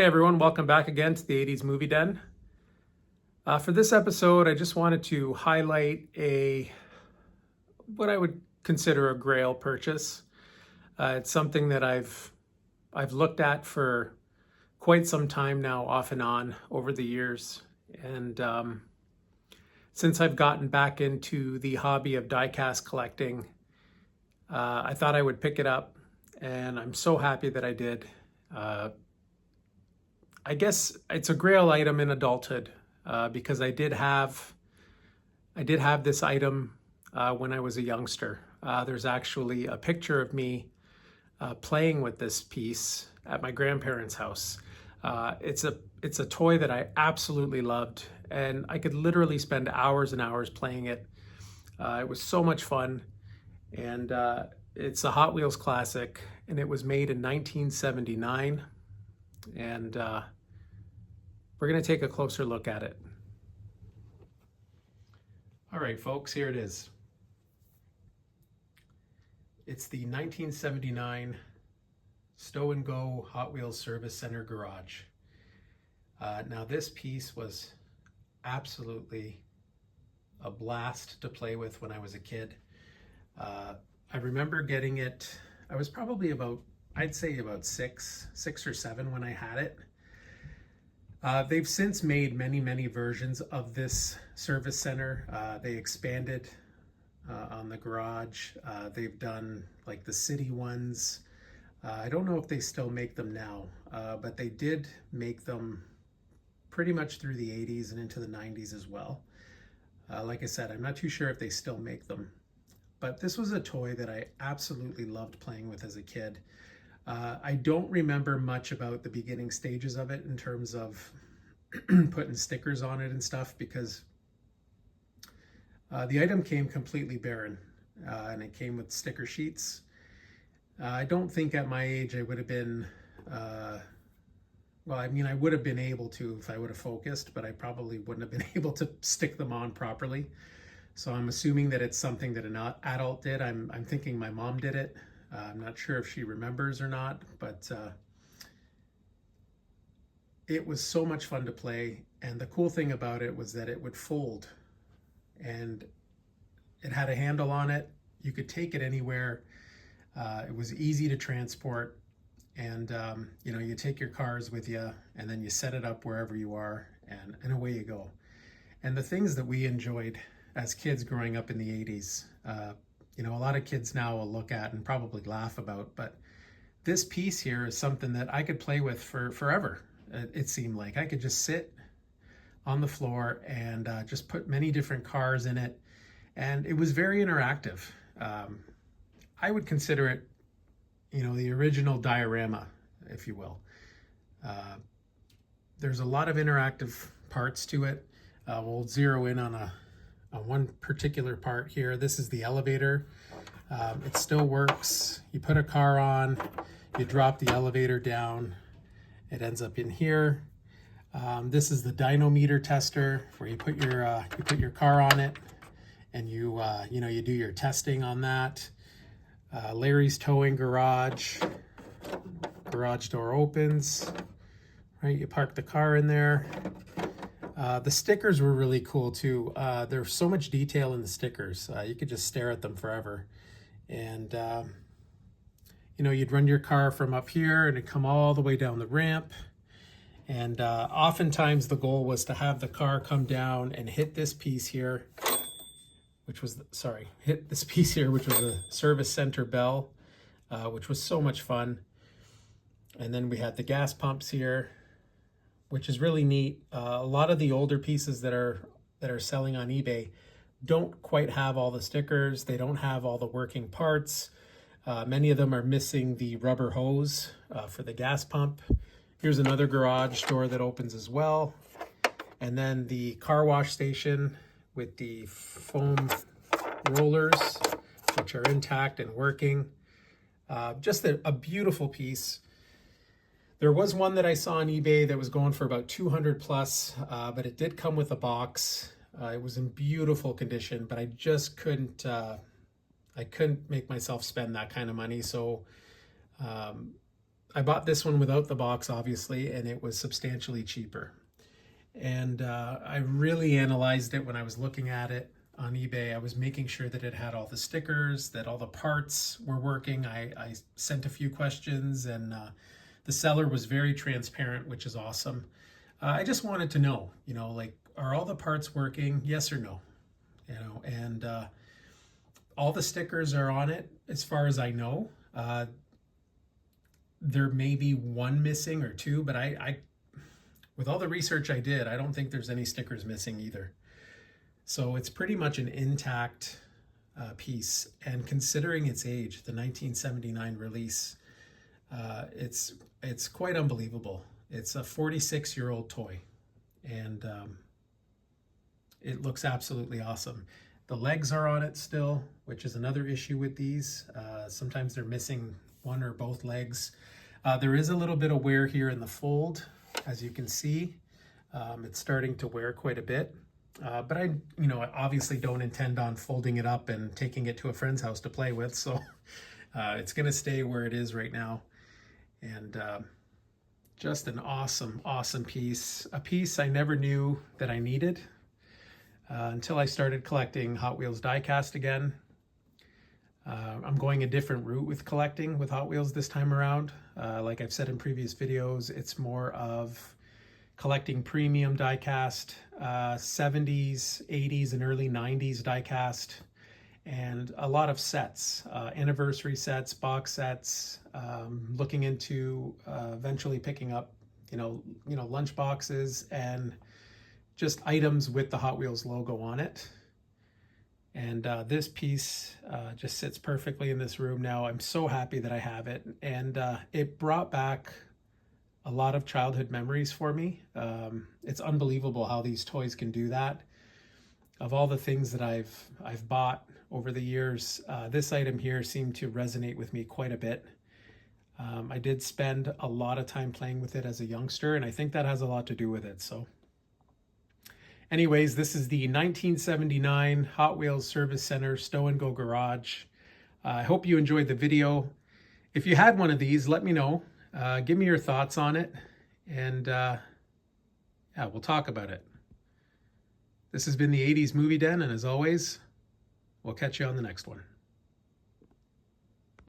everyone, welcome back again to the 80s Movie Den. For this episode, I just wanted to highlight what I would consider a grail purchase. It's something that I've looked at for quite some time now, off and on over the years. And since I've gotten back into the hobby of diecast collecting, I thought I would pick it up, and I'm so happy that I did. I guess it's a grail item in adulthood because I did have this item when I was a youngster. There's actually a picture of me playing with this piece at my grandparents' house. It's a toy that I absolutely loved, and I could literally spend hours and hours playing it. It was so much fun, and it's a Hot Wheels classic, and it was made in 1979, and we're going to take a closer look at it. All right, folks, here it is. It's the 1979 Stow and Go Hot Wheels Service Center Garage. Now, this piece was absolutely a blast to play with when I was a kid. I remember getting it, I was probably I'd say about six or seven when I had it. They've since made many versions of this service center. They expanded on the garage. They've done like the city ones. I don't know if they still make them now, but they did make them pretty much through the 80s and into the 90s as well. Like I said, I'm not too sure if they still make them, but this was a toy that I absolutely loved playing with as a kid. I don't remember much about the beginning stages of it in terms of putting stickers on it and stuff, because the item came completely barren, and it came with sticker sheets. I don't think at my age I would have been, well, I mean, I would have been able to if I would have focused, but I probably wouldn't have been able to stick them on properly. So I'm assuming that it's something that an adult did. I'm thinking my mom did it. I'm not sure if she remembers or not, but it was so much fun to play. And the cool thing about it was that it would fold, and it had a handle on it. You could take it anywhere. It was easy to transport, and you take your cars with you, and then you set it up wherever you are, and away you go. And the things that we enjoyed as kids growing up in the 80s, a lot of kids now will look at and probably laugh about, but this piece here is something that I could play with for forever. It seemed like I could just sit on the floor and just put many different cars in it, and it was very interactive. I would consider it, the original diorama, if you will. There's a lot of interactive parts to it. We'll zero in on one particular part here. This is the elevator. It still works. You put a car on, you drop the elevator down, it ends up in here. This is the dynometer tester, where you put your car on it, and you do your testing on that. Larry's towing garage. Garage door opens. Right, you park the car in there. The stickers were really cool too. There's so much detail in the stickers. You could just stare at them forever. And you'd run your car from up here and it'd come all the way down the ramp. And oftentimes the goal was to have the car come down and hit this piece here, which was a service center bell, which was so much fun. And then we had the gas pumps here, which is really neat. A lot of the older pieces that are selling on eBay don't quite have all the stickers. They don't have all the working parts. Many of them are missing the rubber hose for the gas pump. Here's another garage door that opens as well. And then the car wash station with the foam rollers, which are intact and working. Just a beautiful piece. There was one that I saw on eBay that was going for about 200 plus, but it did come with a box. It was in beautiful condition, but I just couldn't make myself spend that kind of money. So I bought this one without the box, obviously, and it was substantially cheaper. And I really analyzed it when I was looking at it on eBay. I was making sure that it had all the stickers, that all the parts were working. I sent a few questions, and the seller was very transparent, which is awesome. I just wanted to know, like, are all the parts working? Yes or no? And all the stickers are on it as far as I know. There may be one missing or two, but I with all the research I did, I don't think there's any stickers missing either. So it's pretty much an intact piece. And considering its age, the 1979 release, it's quite unbelievable. It's a 46-year-old toy, and it looks absolutely awesome. The legs are on it still, which is another issue with these. Sometimes they're missing one or both legs. There is a little bit of wear here in the fold, as you can see. It's starting to wear quite a bit. But I obviously don't intend on folding it up and taking it to a friend's house to play with, so it's going to stay where it is right now. And just an awesome, awesome piece. A piece I never knew that I needed until I started collecting Hot Wheels die-cast again. I'm going a different route with collecting with Hot Wheels this time around. Like I've said in previous videos, it's more of collecting premium die-cast, 70s, 80s, and early 90s die-cast, and a lot of sets, anniversary sets, box sets, looking into eventually picking up, lunch boxes and just items with the Hot Wheels logo on it. And this piece just sits perfectly in this room now. I'm so happy that I have it. And it brought back a lot of childhood memories for me. It's unbelievable how these toys can do that. Of all the things that I've bought over the years, this item here seemed to resonate with me quite a bit. I did spend a lot of time playing with it as a youngster, and I think that has a lot to do with it. So anyways, this is the 1979 Hot Wheels Service Center Stow and Go Garage. I hope you enjoyed the video. If you had one of these, let me know. Give me your thoughts on it, and yeah, we'll talk about it. This has been the 80s Movie Den, and as always, we'll catch you on the next one.